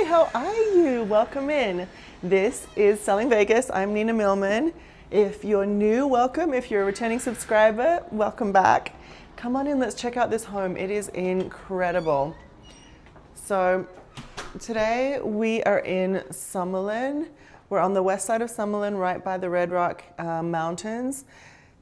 Hi, how are you? Welcome in. This is Selling Vegas. I'm Nina Millman. If you're new, welcome. If you're a returning subscriber, welcome back. Come on in, let's check out this home. It is incredible. So today we are in Summerlin. We're on the west side of Summerlin, right by the Red Rock Mountains.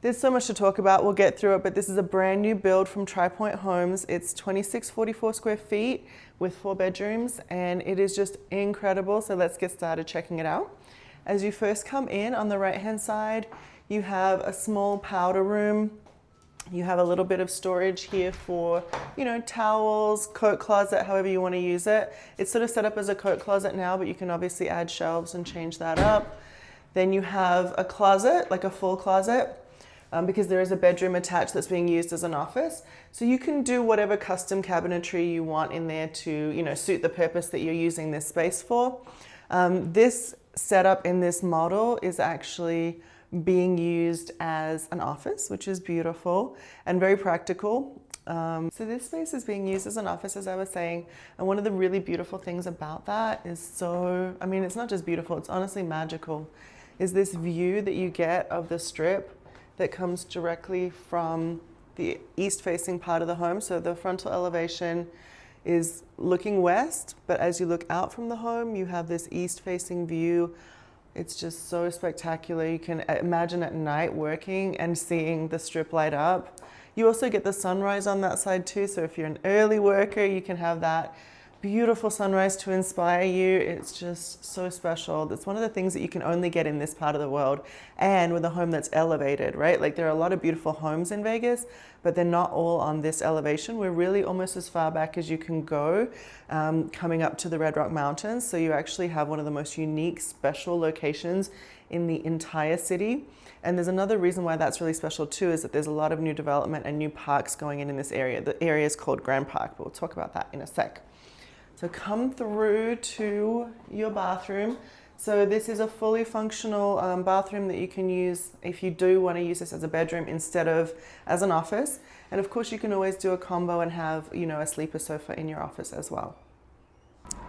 There's so much to talk about, we'll get through it, but this is a brand new build from Tri Pointe Homes. It's 2644 square feet with 4 bedrooms, and it is just incredible. So let's get started checking it out. As you first come in, on the right-hand side, you have a small powder room. You have a little bit of storage here for, towels, coat closet, however you want to use it. It's sort of set up as a coat closet now, but you can obviously add shelves and change that up. Then you have a closet, like a full closet. Because there is a bedroom attached that's being used as an office. So you can do whatever custom cabinetry you want in there to, suit the purpose that you're using this space for. This setup in this model is actually being used as an office, which is beautiful and very practical. So this space is being used as an office, as I was saying, and one of the really beautiful things about that is it's not just beautiful, it's honestly magical, is this view that you get of the strip that comes directly from the east-facing part of the home. So the frontal elevation is looking west, but as you look out from the home, you have this east-facing view. It's just so spectacular. You can imagine at night working and seeing the strip light up. You also get the sunrise on that side too, so if you're an early worker, you can have that beautiful sunrise to inspire you. It's just so special. That's one of the things that you can only get in this part of the world, and with a home that's elevated, right? Like, there are a lot of beautiful homes in Vegas, but they're not all on this elevation. We're really almost as far back as you can go, coming up to the Red Rock Mountains. So you actually have one of the most unique, special locations in the entire city. And there's another reason why that's really special too, is that there's a lot of new development and new parks going in this area. The area is called Grand Park, but we'll talk about that in a sec. So come through to your bathroom. So this is a fully functional bathroom that you can use if you do want to use this as a bedroom instead of as an office. And of course you can always do a combo and have, a sleeper sofa in your office as well.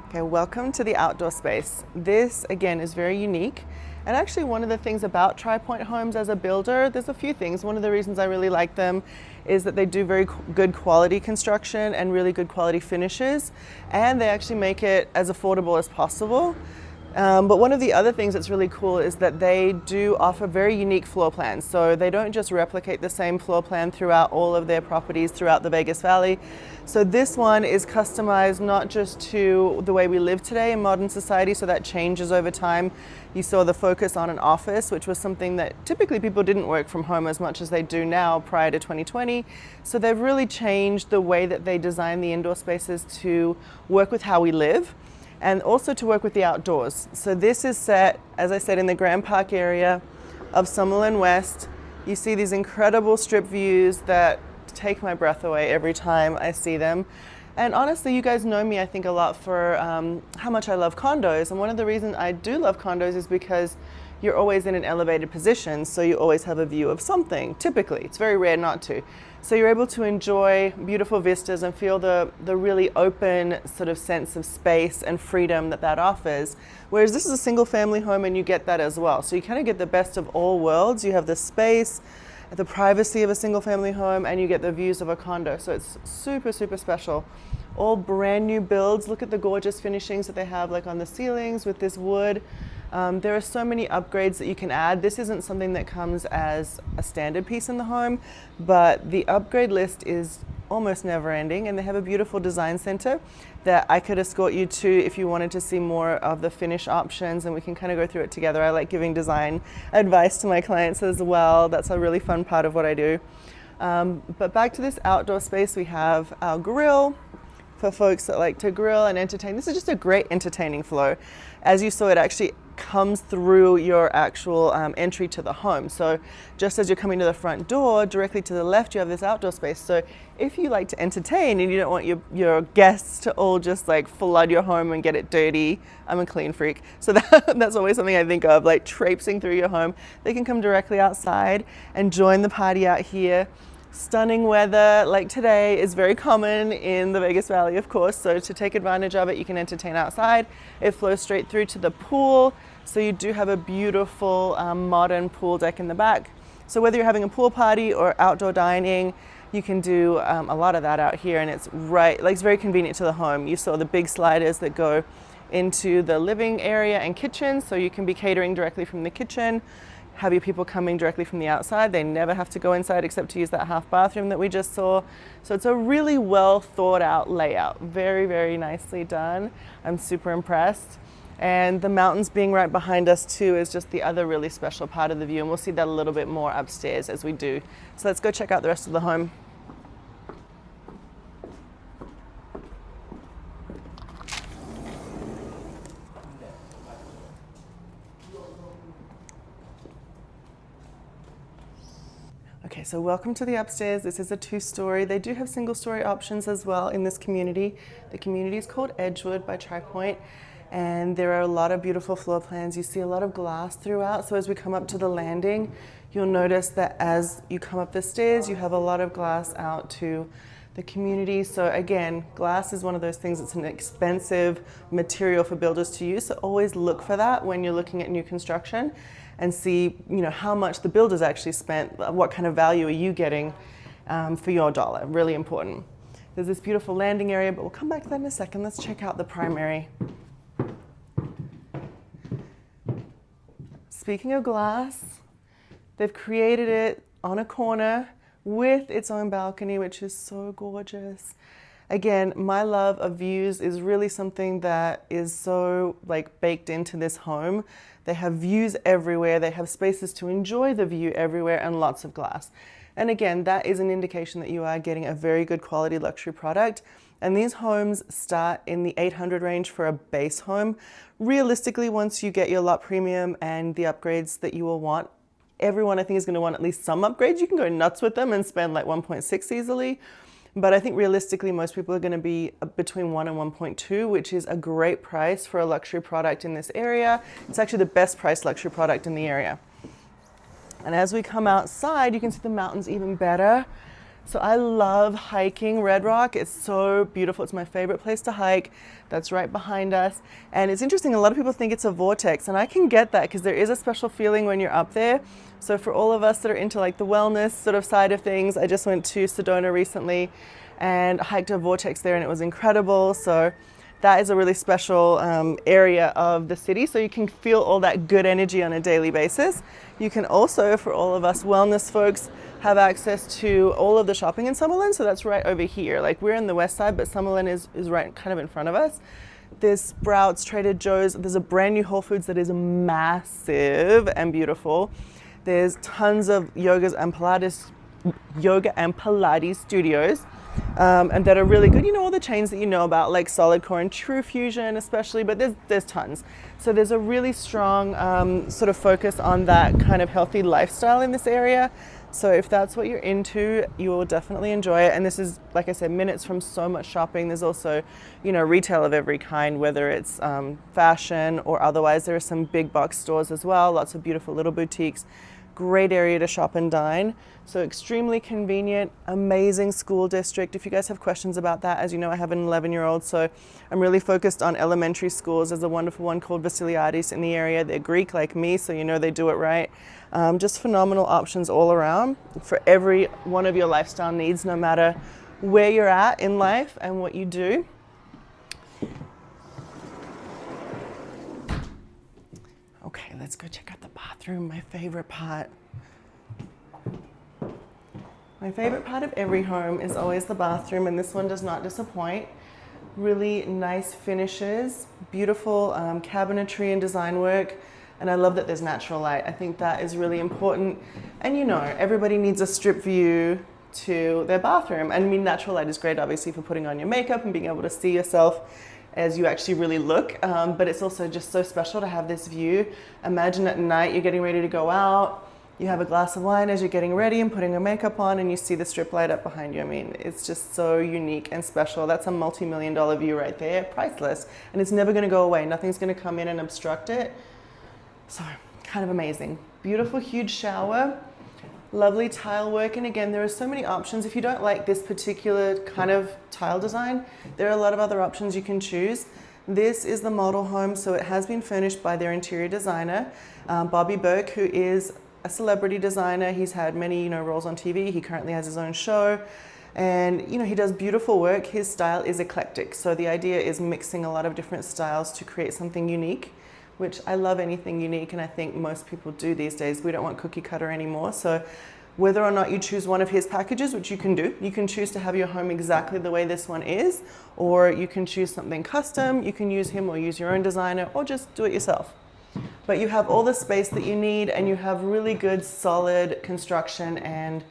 Okay, welcome to the outdoor space. This again is very unique. And actually one of the things about Tri Pointe Homes as a builder, there's a few things. One of the reasons I really like them is that they do very good quality construction and really good quality finishes, and they actually make it as affordable as possible. But one of the other things that's really cool is that they do offer very unique floor plans. So they don't just replicate the same floor plan throughout all of their properties throughout the Vegas Valley. So this one is customized not just to the way we live today in modern society, so that changes over time. You saw the focus on an office, which was something that typically people didn't work from home as much as they do now prior to 2020. So they've really changed the way that they design the indoor spaces to work with how we live, and also to work with the outdoors. So this is set, as I said, in the Grand Park area of Summerlin West. You see these incredible strip views that take my breath away every time I see them. And honestly, you guys know me, I think, a lot for how much I love condos. And one of the reasons I do love condos is because you're always in an elevated position, so you always have a view of something, typically. It's very rare not to. So you're able to enjoy beautiful vistas and feel the really open sort of sense of space and freedom that offers. Whereas this is a single family home and you get that as well. So you kind of get the best of all worlds. You have the space, the privacy of a single family home, and you get the views of a condo. So it's super, super special. All brand new builds. Look at the gorgeous finishings that they have, like on the ceilings with this wood. There are so many upgrades that you can add. This isn't something that comes as a standard piece in the home, but the upgrade list is almost never ending, and they have a beautiful design center that I could escort you to if you wanted to see more of the finish options, and we can kind of go through it together. I like giving design advice to my clients as well. That's a really fun part of what I do. But back to this outdoor space, we have our grill for folks that like to grill and entertain. This is just a great entertaining flow. As you saw, it actually comes through your actual entry to the home. So just as you're coming to the front door, directly to the left, you have this outdoor space. So if you like to entertain and you don't want your guests to all just like flood your home and get it dirty, I'm a clean freak. So that's always something I think of, like traipsing through your home. They can come directly outside and join the party out here. Stunning weather like today is very common in the Vegas Valley, of course, so to take advantage of it, you can entertain outside. It flows straight through to the pool, so you do have a beautiful modern pool deck in the back. So whether you're having a pool party or outdoor dining, you can do a lot of that out here, and it's it's very convenient to the home. You saw the big sliders that go into the living area and kitchen, so you can be catering directly from the kitchen, have your people coming directly from the outside. They never have to go inside except to use that half bathroom that we just saw. So it's a really well thought out layout. Very, very nicely done. I'm super impressed. And the mountains being right behind us too is just the other really special part of the view. And we'll see that a little bit more upstairs as we do. So let's go check out the rest of the home. Okay, so welcome to the upstairs. This is a 2-story. They do have single-story options as well in this community. The community is called Edgewood by Tri Pointe, and there are a lot of beautiful floor plans. You see a lot of glass throughout, so as we come up to the landing, you'll notice that as you come up the stairs, you have a lot of glass out to the community. So again, glass is one of those things that's an expensive material for builders to use, so always look for that when you're looking at new construction and see, how much the builders actually spent, what kind of value are you getting for your dollar. Really important. There's this beautiful landing area, but we'll come back to that in a second. Let's check out the primary. Speaking of glass, they've created it on a corner with its own balcony, which is so gorgeous. Again, my love of views is really something that is so baked into this home. They have views everywhere, they have spaces to enjoy the view everywhere, and lots of glass. And again, that is an indication that you are getting a very good quality luxury product. And these homes start in the 800 range for a base home. Realistically, once you get your lot premium and the upgrades that you will want, everyone I think is going to want at least some upgrades. You can go nuts with them and spend like 1.6 easily. But I think realistically, most people are going to be between 1 and 1.2, which is a great price for a luxury product in this area. It's actually the best priced luxury product in the area. And as we come outside, you can see the mountains even better. So I love hiking Red Rock. It's so beautiful. It's my favorite place to hike. That's right behind us. And it's interesting, a lot of people think it's a vortex, and I can get that because there is a special feeling when you're up there. So for all of us that are into like the wellness sort of side of things, I just went to Sedona recently and hiked a vortex there, and it was incredible. So that is a really special area of the city, so you can feel all that good energy on a daily basis. You can also, for all of us wellness folks, have access to all of the shopping in Summerlin, so that's right over here. Like, we're in the west side, but Summerlin is right kind of in front of us. There's Sprouts, Trader Joe's, there's a brand new Whole Foods that is massive and beautiful. There's tons of yoga and Pilates studios. And that are really good. You know, all the chains that you know about, like Solid Core and True Fusion especially, but there's tons. So there's a really strong sort of focus on that kind of healthy lifestyle in this area. So if that's what you're into, you will definitely enjoy it. And this is, like I said, minutes from so much shopping. There's also, you know, retail of every kind, whether it's fashion or otherwise. There are some big box stores as well, lots of beautiful little boutiques. Great area to shop and dine. So extremely convenient, amazing school district. If you guys have questions about that, as you know, I have an 11-year-old, so I'm really focused on elementary schools. There's a wonderful one called Vasiliadis in the area. They're Greek like me, so you know they do it right. Just phenomenal options all around for every one of your lifestyle needs, no matter where you're at in life and what you do. Okay, let's go check out the bathroom, my favorite part. My favorite part of every home is always the bathroom, and this one does not disappoint. Really nice finishes, beautiful cabinetry and design work, and I love that there's natural light. I think that is really important. And you know, everybody needs a strip view to their bathroom. And I mean, natural light is great, obviously, for putting on your makeup and being able to see yourself as you actually really look, but it's also just so special to have this view. Imagine at night you're getting ready to go out, you have a glass of wine as you're getting ready and putting your makeup on, and you see the strip light up behind you. I mean, it's just so unique and special. That's a multi-million-dollar view right there, priceless, and it's never gonna go away. Nothing's gonna come in and obstruct it. So, kind of amazing. Beautiful, huge shower. Lovely tile work, and again, there are so many options. If you don't like this particular kind of tile design, there are a lot of other options you can choose. This is the model home, so it has been furnished by their interior designer, Bobby Burke, who is a celebrity designer. He's had many, roles on TV. He currently has his own show, and he does beautiful work. His style is eclectic, so the idea is mixing a lot of different styles to create something unique, which I love anything unique, and I think most people do these days. We don't want cookie cutter anymore. So whether or not you choose one of his packages, which you can do, you can choose to have your home exactly the way this one is, or you can choose something custom. You can use him or use your own designer, or just do it yourself. But you have all the space that you need, and you have really good solid construction and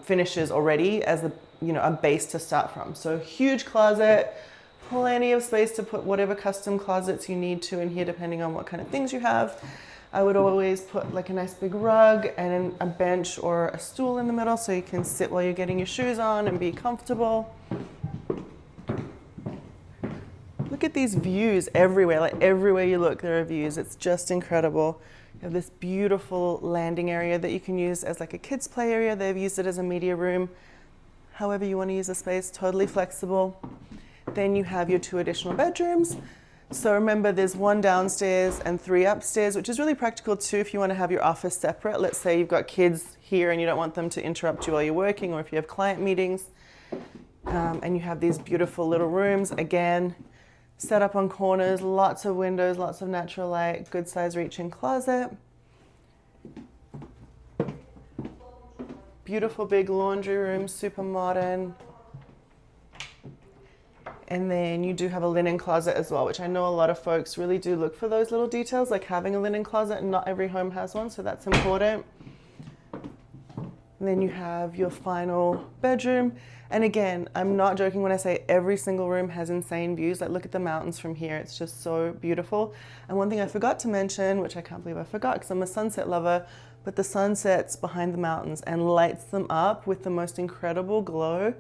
finishes already as a base to start from. So huge closet, plenty of space to put whatever custom closets you need to in here, depending on what kind of things you have. I would always put like a nice big rug and a bench or a stool in the middle so you can sit while you're getting your shoes on and be comfortable. Look at these views everywhere, like everywhere you look there are views. It's just incredible. You have this beautiful landing area that you can use as like a kids play area. They've used it as a media room. However you want to use the space, totally flexible. Then you have your 2 additional bedrooms. So remember, there's 1 downstairs and 3 upstairs, which is really practical too if you want to have your office separate. Let's say you've got kids here and you don't want them to interrupt you while you're working, or if you have client meetings. And you have these beautiful little rooms, again, set up on corners, lots of windows, lots of natural light, good size reach-in closet. Beautiful big laundry room, super modern. And then you do have a linen closet as well, which I know a lot of folks really do look for those little details, like having a linen closet, and not every home has one, so that's important. And then you have your final bedroom. And again, I'm not joking when I say every single room has insane views. Like, look at the mountains from here. It's just so beautiful. And one thing I forgot to mention, which I can't believe I forgot because I'm a sunset lover, but the sun sets behind the mountains and lights them up with the most incredible glow.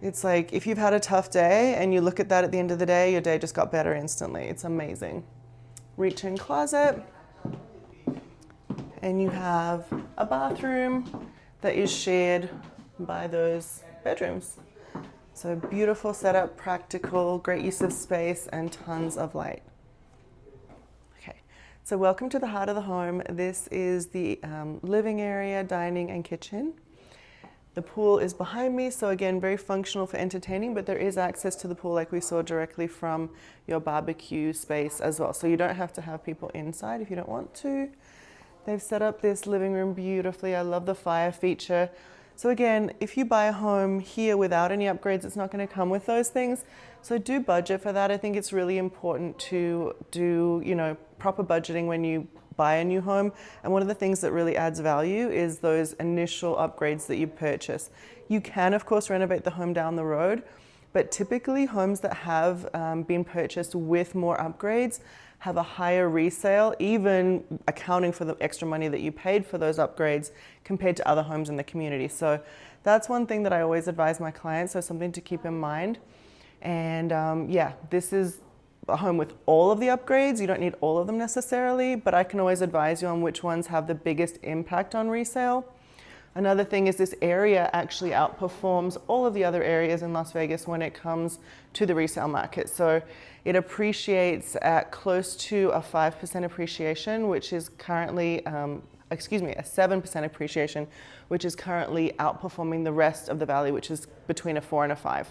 It's like if you've had a tough day and you look at that at the end of the day, your day just got better instantly. It's amazing. Reach-in closet. And you have a bathroom that is shared by those bedrooms. So beautiful setup, practical, great use of space, and tons of light. Okay, so welcome to the heart of the home. This is the living area, dining, and kitchen. The pool is behind me, so again, very functional for entertaining, but there is access to the pool like we saw directly from your barbecue space as well. So you don't have to have people inside if you don't want to. They've set up this living room beautifully. I love the fire feature. So again, if you buy a home here without any upgrades, it's not going to come with those things. So do budget for that. I think it's really important to do, proper budgeting when you buy a new home. And one of the things that really adds value is those initial upgrades that you purchase. You can, of course, renovate the home down the road, but typically homes that have been purchased with more upgrades have a higher resale, even accounting for the extra money that you paid for those upgrades compared to other homes in the community. So that's one thing that I always advise my clients, so something to keep in mind. And this is a home with all of the upgrades. You don't need all of them necessarily, but I can always advise you on which ones have the biggest impact on resale. Another thing is this area actually outperforms all of the other areas in Las Vegas when it comes to the resale market. So it appreciates at close to a 5% appreciation, which is currently, a 7% appreciation, which is currently outperforming the rest of the valley, which is between a 4 and a 5.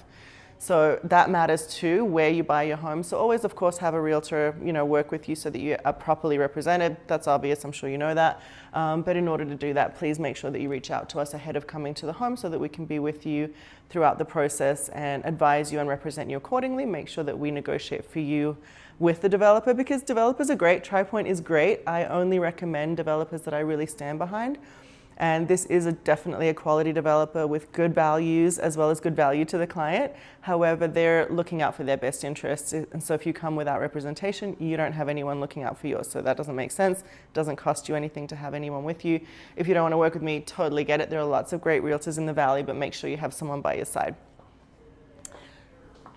So that matters too, where you buy your home. So always, of course, have a realtor, work with you so that you are properly represented. That's obvious, I'm sure you know that. But in order to do that, please make sure that you reach out to us ahead of coming to the home so that we can be with you throughout the process and advise you and represent you accordingly. Make sure that we negotiate for you with the developer, because developers are great. Tri Pointe is great. I only recommend developers that I really stand behind. And this is definitely a quality developer with good values as well as good value to the client. However, they're looking out for their best interests. And so if you come without representation, you don't have anyone looking out for yours. So that doesn't make sense. It doesn't cost you anything to have anyone with you. If you don't want to work with me, totally get it. There are lots of great realtors in the valley, but make sure you have someone by your side.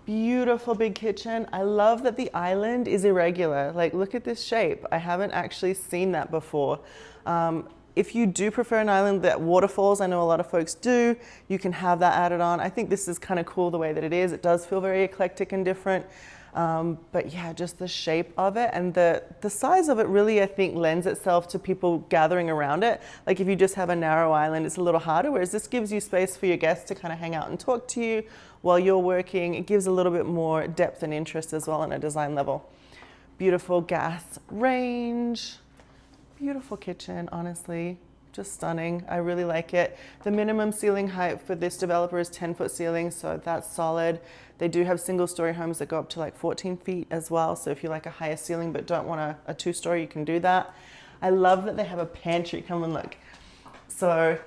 Beautiful big kitchen. I love that the island is irregular. Like, look at this shape. I haven't actually seen that before. If you do prefer an island that waterfalls, I know a lot of folks do, you can have that added on. I think this is kind of cool the way that it is. It does feel very eclectic and different. But yeah, just the shape of it and the size of it really, I think, lends itself to people gathering around it. Like if you just have a narrow island, it's a little harder, whereas this gives you space for your guests to kind of hang out and talk to you while you're working. It gives a little bit more depth and interest as well on a design level. Beautiful gas range. Beautiful kitchen, honestly, just stunning. I really like it. The minimum ceiling height for this developer is 10-foot ceiling, so that's solid. They do have single-story homes that go up to like 14 feet as well, so if you like a higher ceiling but don't want a two-story, you can do that. I love that they have a pantry. Come and look. So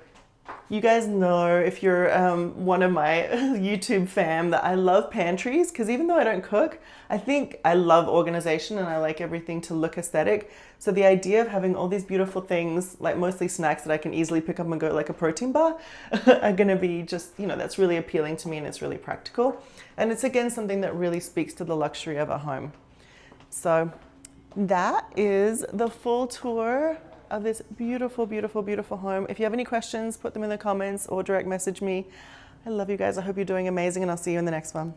you guys know, if you're one of my YouTube fam, that I love pantries, because even though I don't cook, I think I love organization and I like everything to look aesthetic. So the idea of having all these beautiful things, like mostly snacks that I can easily pick up and go like a protein bar, are going to be just, you know, that's really appealing to me and it's really practical. And it's again something that really speaks to the luxury of a home. So that is the full tour of this beautiful, beautiful, beautiful home. If you have any questions, put them in the comments or direct message me. I love you guys. I hope you're doing amazing, and I'll see you in the next one.